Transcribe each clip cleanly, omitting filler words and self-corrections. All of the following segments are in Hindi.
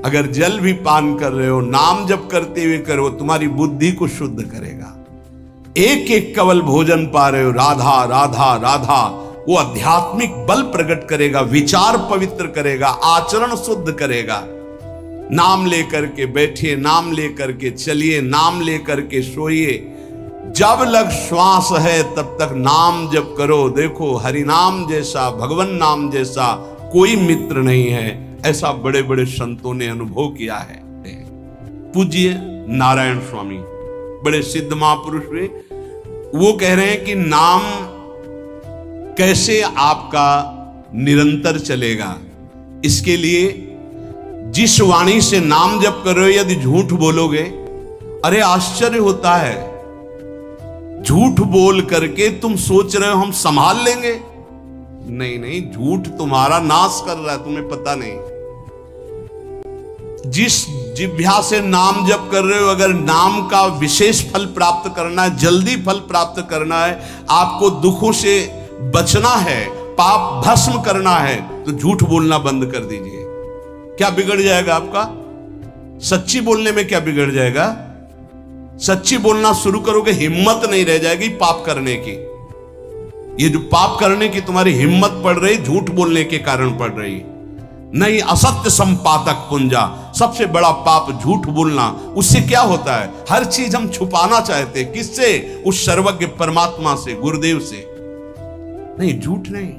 अगर जल भी पान कर रहे हो, नाम जप करते हुए करो, तुम्हारी बुद्धि को शुद्ध करेगा। एक एक कवल भोजन पा रहे हो, राधा राधा राधा, वो आध्यात्मिक बल प्रकट करेगा, विचार पवित्र करेगा, आचरण शुद्ध करेगा। नाम लेकर के बैठिए, नाम लेकर के चलिए, नाम लेकर के सोइए। जब लग श्वास है तब तक नाम जप करो। देखो, हरि नाम जैसा, भगवान नाम जैसा कोई मित्र नहीं है, ऐसा बड़े बड़े संतों ने अनुभव किया है। पूज्य नारायण स्वामी बड़े सिद्ध महापुरुष हुए, वो कह रहे हैं कि नाम कैसे आपका निरंतर चलेगा। इसके लिए जिस वाणी से नाम जप कर रहे हो, यदि झूठ बोलोगे, अरे आश्चर्य होता है, झूठ बोल करके तुम सोच रहे हो हम संभाल लेंगे। नहीं नहीं, झूठ तुम्हारा नाश कर रहा है, तुम्हें पता नहीं। जिस जिह्वा से नाम जप कर रहे हो, अगर नाम का विशेष फल प्राप्त करना है, जल्दी फल प्राप्त करना है, आपको दुखों से बचना है, पाप भस्म करना है, तो झूठ बोलना बंद कर दीजिए। क्या बिगड़ जाएगा आपका? सच्ची बोलने में क्या बिगड़ जाएगा? सच्ची बोलना शुरू करोगे, हिम्मत नहीं रह जाएगी पाप करने की। ये जो पाप करने की तुम्हारी हिम्मत पड़ रही, झूठ बोलने के कारण पड़ रही। नहीं, असत्य संपादक पुंजा, सबसे बड़ा पाप झूठ बोलना। उससे क्या होता है? हर चीज हम छुपाना चाहते, किससे? उस सर्वज्ञ परमात्मा से, गुरुदेव से। नहीं, झूठ नहीं।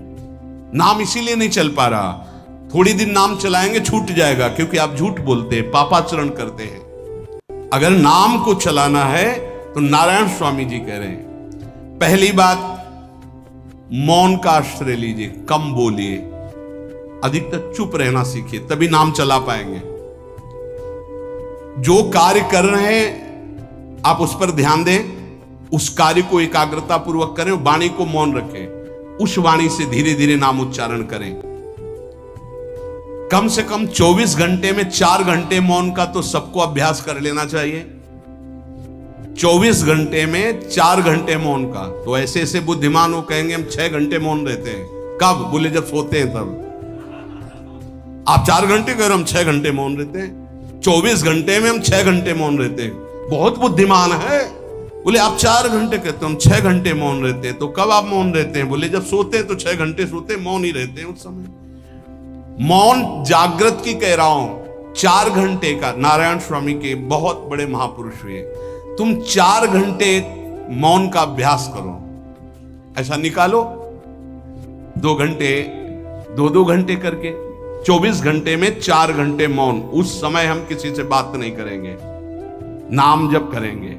नाम इसीलिए नहीं चल पा रहा, थोड़ी दिन नाम चलाएंगे छूट जाएगा, क्योंकि आप झूठ बोलते हैं, पापाचरण करते हैं। अगर नाम को चलाना है तो नारायण स्वामी जी कह रहे हैं, पहली बात मौन का आश्रय लीजिए, कम बोलिए, अधिकतर चुप रहना सीखिए, तभी नाम चला पाएंगे। जो कार्य कर रहे हैं आप उस पर ध्यान दें, उस कार्य को एकाग्रता पूर्वक करें, वाणी को मौन रखें, उस वाणी से धीरे धीरे नाम उच्चारण करें। कम से कम 24 घंटे में 4 घंटे मौन का तो सबको अभ्यास कर लेना चाहिए। 24 घंटे में 4 घंटे मौन का। तो ऐसे ऐसे बुद्धिमान हो कहेंगे हम 6 घंटे मौन रहते हैं। कब? बोले जब सोते हैं तब। आप 4 घंटे कह रहे हम 6 घंटे मौन रहते हैं। 24 घंटे में हम 6 घंटे मौन रहते हैं। बहुत बुद्धिमान है। बोले आप 4 घंटे कहते हो, हम 6 घंटे मौन रहते हैं। तो कब आप मौन रहते हैं? बोले जब सोते हैं तो 6 घंटे सोते हैं, मौन ही रहते हैं उस समय। मौन जागृत की कह रहा हूं, 4 घंटे का। नारायण स्वामी के बहुत बड़े महापुरुष हुए, तुम 4 घंटे मौन का अभ्यास करो। ऐसा निकालो 2 घंटे, 2 घंटे करके 24 घंटे में 4 घंटे मौन। उस समय हम किसी से बात नहीं करेंगे, नाम जप करेंगे।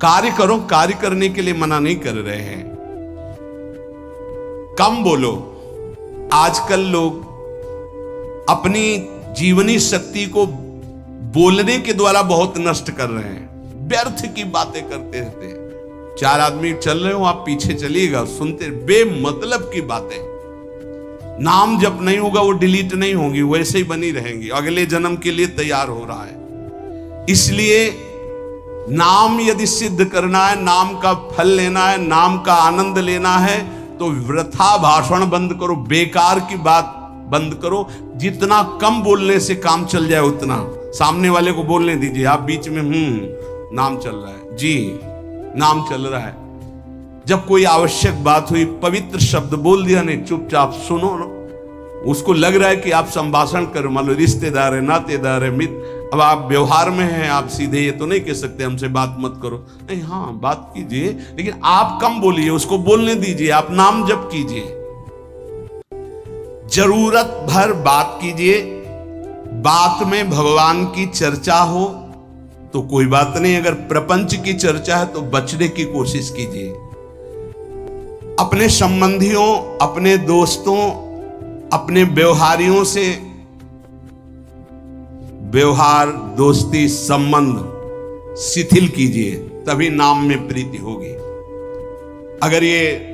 कार्य करो, कार्य करने के लिए मना नहीं कर रहे हैं। कम बोलो। आजकल लोग अपनी जीवनी शक्ति को बोलने के द्वारा बहुत नष्ट कर रहे हैं, व्यर्थ की बातें करते रहते हैं। 4 आदमी चल रहे हो, आप पीछे चलिएगा, सुनते, बेमतलब की बातें। नाम जब नहीं होगा वो डिलीट नहीं होंगी, वैसे ही बनी रहेंगी, अगले जन्म के लिए तैयार हो रहा है। इसलिए नाम यदि सिद्ध करना है, नाम का फल लेना है, नाम का आनंद लेना है, तो वृथा भाषण बंद करो, बेकार की बात बंद करो। जितना कम बोलने से काम चल जाए उतना। सामने वाले को बोलने दीजिए, आप बीच में नाम चल रहा है जी, नाम चल रहा है। जब कोई आवश्यक बात हुई, पवित्र शब्द बोल दिया, नहीं चुपचाप सुनो ना। उसको लग रहा है कि आप संभाषण करो, मान लो रिश्तेदार है, नातेदार है, मित्र। अब आप व्यवहार में हैं, आप सीधे ये तो नहीं कह सकते हमसे बात मत करो, नहीं, हाँ बात कीजिए, लेकिन आप कम बोलिए, उसको बोलने दीजिए, आप नाम जप कीजिए, जरूरत भर बात कीजिए। बात में भगवान की चर्चा हो तो कोई बात नहीं, अगर प्रपंच की चर्चा है तो बचने की कोशिश कीजिए। अपने संबंधियों, अपने दोस्तों, अपने व्यवहारियों से व्यवहार, दोस्ती, संबंध शिथिल कीजिए, तभी नाम में प्रीति होगी। अगर ये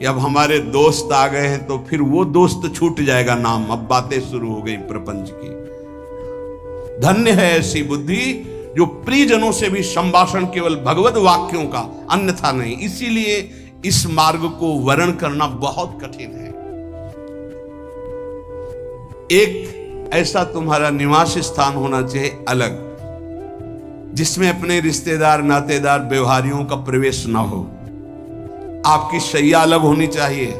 अब हमारे दोस्त आ गए हैं तो फिर वो दोस्त छूट जाएगा नाम, अब बातें शुरू हो गई प्रपंच की। धन्य है ऐसी बुद्धि जो प्रियजनों से भी संभाषण केवल भगवत वाक्यों का, अन्यथा नहीं। इसीलिए इस मार्ग को वर्ण करना बहुत कठिन है। एक ऐसा तुम्हारा निवास स्थान होना चाहिए अलग, जिसमें अपने रिश्तेदार, नातेदार, व्यवहारियों का प्रवेश ना हो। आपकी शैया अलग होनी चाहिए।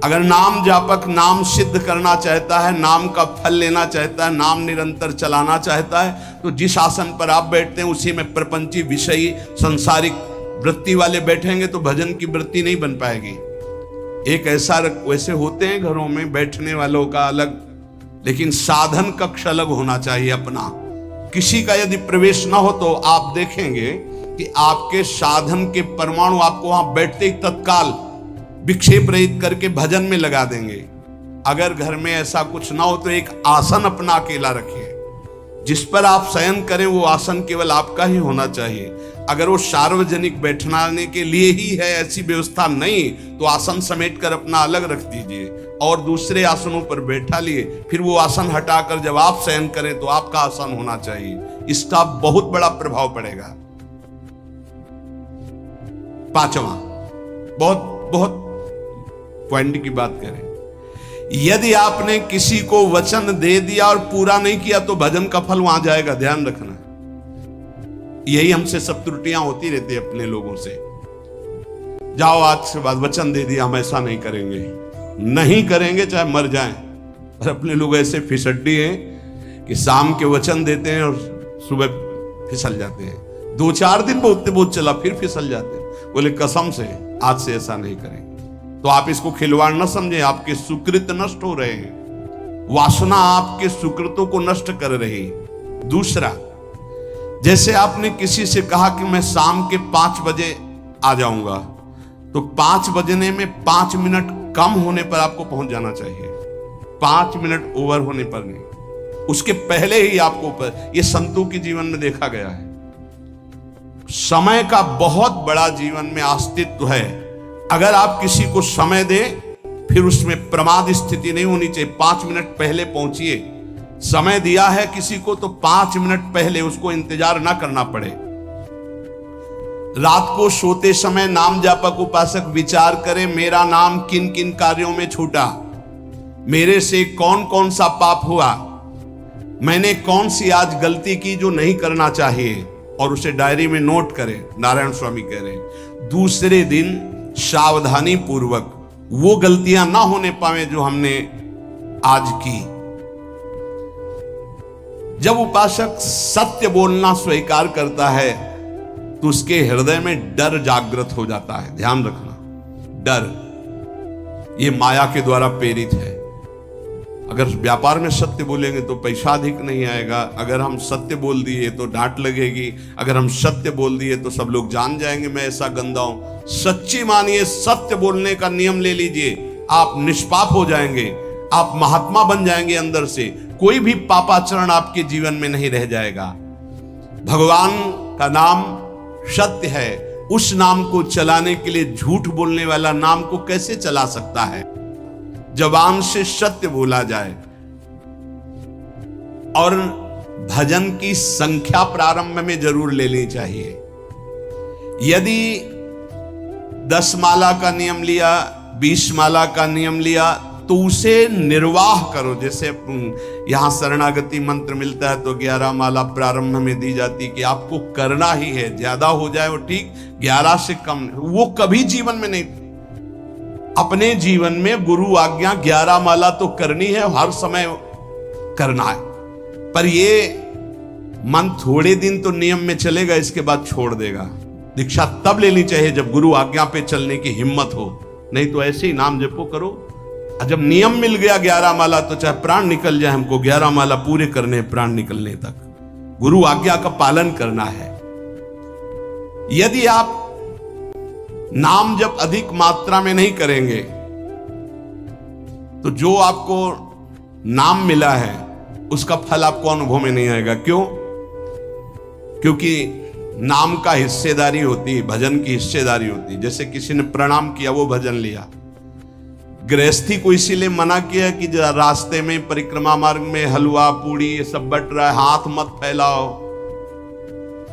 अगर नाम जापक नाम सिद्ध करना चाहता है, नाम का फल लेना चाहता है, नाम निरंतर चलाना चाहता है, तो जिस आसन पर आप बैठते हैं उसी में प्रपंची, विषयी, सांसारिक वृत्ति वाले बैठेंगे तो भजन की वृत्ति नहीं बन पाएगी। एक ऐसा वैसे होते हैं घरों में बैठने वालों का अलग, लेकिन साधन कक्ष अलग होना चाहिए अपना। किसी का यदि प्रवेश ना हो तो आप देखेंगे कि आपके साधन के परमाणु आपको वहां बैठते ही तत्काल विक्षेप रहित करके भजन में लगा देंगे। अगर घर में ऐसा कुछ ना हो तो एक आसन अपना अकेला रखिए, जिस पर आप शयन करें वो आसन केवल आपका ही होना चाहिए। अगर वो सार्वजनिक बैठने के लिए ही है, ऐसी व्यवस्था नहीं, तो आसन समेट कर अपना अलग रख दीजिए और दूसरे आसनों पर बैठा लिए। फिर वो आसन हटाकर जब आप शयन करें तो आपका आसन होना चाहिए। इसका बहुत बड़ा प्रभाव पड़ेगा। पांचवा, बहुत बहुत पॉइंट की बात करें, यदि आपने किसी को वचन दे दिया और पूरा नहीं किया तो भजन का फल वहां जाएगा, ध्यान रखना। यही हमसे सब त्रुटियां होती रहती है अपने लोगों से। जाओ आज से बाद वचन दे दिया, हम ऐसा नहीं करेंगे, नहीं करेंगे चाहे मर जाएं। और अपने लोग ऐसे फिसड्डी हैं कि शाम के वचन देते हैं और सुबह फिसल जाते हैं। 2-4 दिन बहुत चला फिर फिसल जाते हैं। बोले कसम से आज से ऐसा नहीं करेंगे। तो आप इसको खिलवाड़ न समझें, आपके सुकृत नष्ट हो रहे हैं, वासना आपके सुकृतों को नष्ट कर रही। दूसरा, जैसे आपने किसी से कहा कि मैं शाम के 5 बजे आ जाऊंगा, तो 5 बजने में 5 मिनट कम होने पर आपको पहुंच जाना चाहिए, 5 मिनट ओवर होने पर नहीं। उसके पहले ही आपको ऊपर, ये संतों के जीवन में देखा गया है। समय का बहुत बड़ा जीवन में अस्तित्व है। अगर आप किसी को समय दें फिर उसमें प्रमाद स्थिति नहीं होनी चाहिए। 5 मिनट पहले पहुंचिए। समय दिया है किसी को तो 5 मिनट पहले उसको इंतजार ना करना पड़े। रात को सोते समय नाम जापक उपासक विचार करें, मेरा नाम किन किन कार्यों में छूटा, मेरे से कौन कौन सा पाप हुआ, मैंने कौन सी आज गलती की जो नहीं करना चाहिए, और उसे डायरी में नोट करें। नारायण स्वामी कह रहे हैं दूसरे दिन सावधानी पूर्वक वो गलतियां ना होने पावे जो हमने आज की। जब उपासक सत्य बोलना स्वीकार करता है तो उसके हृदय में डर जागृत हो जाता है। ध्यान रखना, डर ये माया के द्वारा प्रेरित है। अगर व्यापार में सत्य बोलेंगे तो पैसा अधिक नहीं आएगा, अगर हम सत्य बोल दिए तो डांट लगेगी, अगर हम सत्य बोल दिए तो सब लोग जान जाएंगे मैं ऐसा गंदा हूं। सच्ची मानिए, सत्य बोलने का नियम ले लीजिए, आप निष्पाप हो जाएंगे, आप महात्मा बन जाएंगे अंदर से। कोई भी पापाचरण आपके जीवन में नहीं रह जाएगा। भगवान का नाम सत्य है, उस नाम को चलाने के लिए झूठ बोलने वाला नाम को कैसे चला सकता है। जबान से सत्य बोला जाए। और भजन की संख्या प्रारंभ में जरूर लेनी चाहिए। यदि 10 माला का नियम लिया, 20 माला का नियम लिया, तो उसे निर्वाह करो। जैसे यहां शरणागति मंत्र मिलता है तो 11 माला प्रारंभ में दी जाती कि आपको करना ही है, ज्यादा हो जाए वो ठीक, 11 से कम वो कभी जीवन में नहीं। अपने जीवन में गुरु आज्ञा 11 माला तो करनी है, हर समय करना है। पर ये मन थोड़े दिन तो नियम में चलेगा, इसके बाद छोड़ देगा। दीक्षा तब लेनी चाहिए जब गुरु आज्ञा पे चलने की हिम्मत हो, नहीं तो ऐसे ही नाम जपो करो। जब नियम मिल गया 11 माला तो चाहे प्राण निकल जाए, हमको 11 माला पूरे करने, प्राण निकलने तक गुरु आज्ञा का पालन करना है। यदि आप नाम जब अधिक मात्रा में नहीं करेंगे तो जो आपको नाम मिला है उसका फल आपको अनुभव में नहीं आएगा। क्यों? क्योंकि नाम का हिस्सेदारी होती है, भजन की हिस्सेदारी होती है। जैसे किसी ने प्रणाम किया, वो भजन लिया। गृहस्थी को इसीलिए मना किया कि रास्ते में परिक्रमा मार्ग में हलवा पूड़ी ये सब बट रहा है, हाथ मत फैलाओ।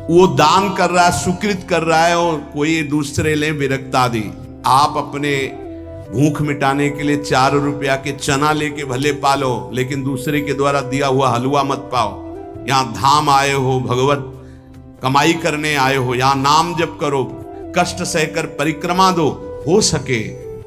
वो दान कर रहा है, सुकृत कर रहा है, और कोई दूसरे ले विरक्ता दी। आप अपने भूख मिटाने के लिए 4 रुपया के चना लेके भले पालो, लेकिन दूसरे के द्वारा दिया हुआ हलवा मत पाओ। यहां धाम आए हो, भगवत कमाई करने आए हो, यहां नाम जप करो, कष्ट सहकर परिक्रमा दो। हो सके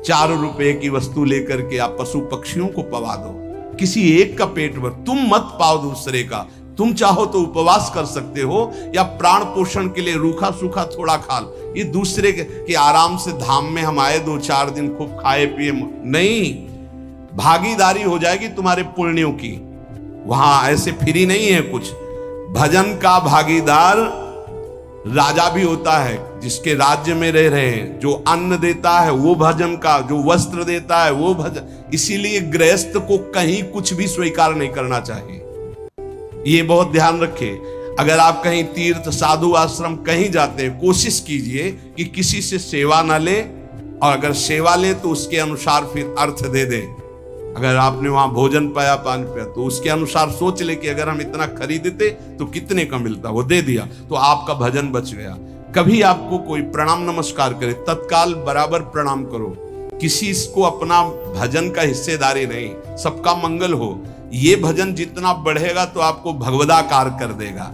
4 रुपए की वस्तु लेकर के आप पशु पक्षियों को पवा दो, किसी एक का पेट भर, तुम मत पाओ दूसरे का। तुम चाहो तो उपवास कर सकते हो या प्राण पोषण के लिए रूखा सूखा थोड़ा खा लो। ये दूसरे के आराम से धाम में हम आए 2-4 दिन खूब खाए पिए नहीं, भागीदारी हो जाएगी तुम्हारे पुण्यों की। वहां ऐसे फ्री नहीं है कुछ। भजन का भागीदार राजा भी होता है, जिसके राज्य में रह रहे हैं। जो अन्न देता है वो भजन का, जो वस्त्र देता है वो भजन। इसीलिए गृहस्थ को कहीं कुछ भी स्वीकार नहीं करना चाहिए, ये बहुत ध्यान रखें। अगर आप कहीं तीर्थ साधु आश्रम कहीं जाते हैं, कोशिश कीजिए कि किसी से सेवा ना ले, और अगर सेवा ले तो उसके अनुसार फिर अर्थ दे दे। अगर आपने वहां भोजन पाया, पान पाया, तो उसके अनुसार सोच ले कि अगर हम इतना खरीदते तो कितने का मिलता, वो दे दिया तो आपका भजन बच गया। कभी आपको कोई प्रणाम नमस्कार करे, तत्काल बराबर प्रणाम करो। किसी को अपना भजन का हिस्सेदारी नहीं, सबका मंगल हो। ये भजन जितना बढ़ेगा तो आपको भगवदाकार कर देगा।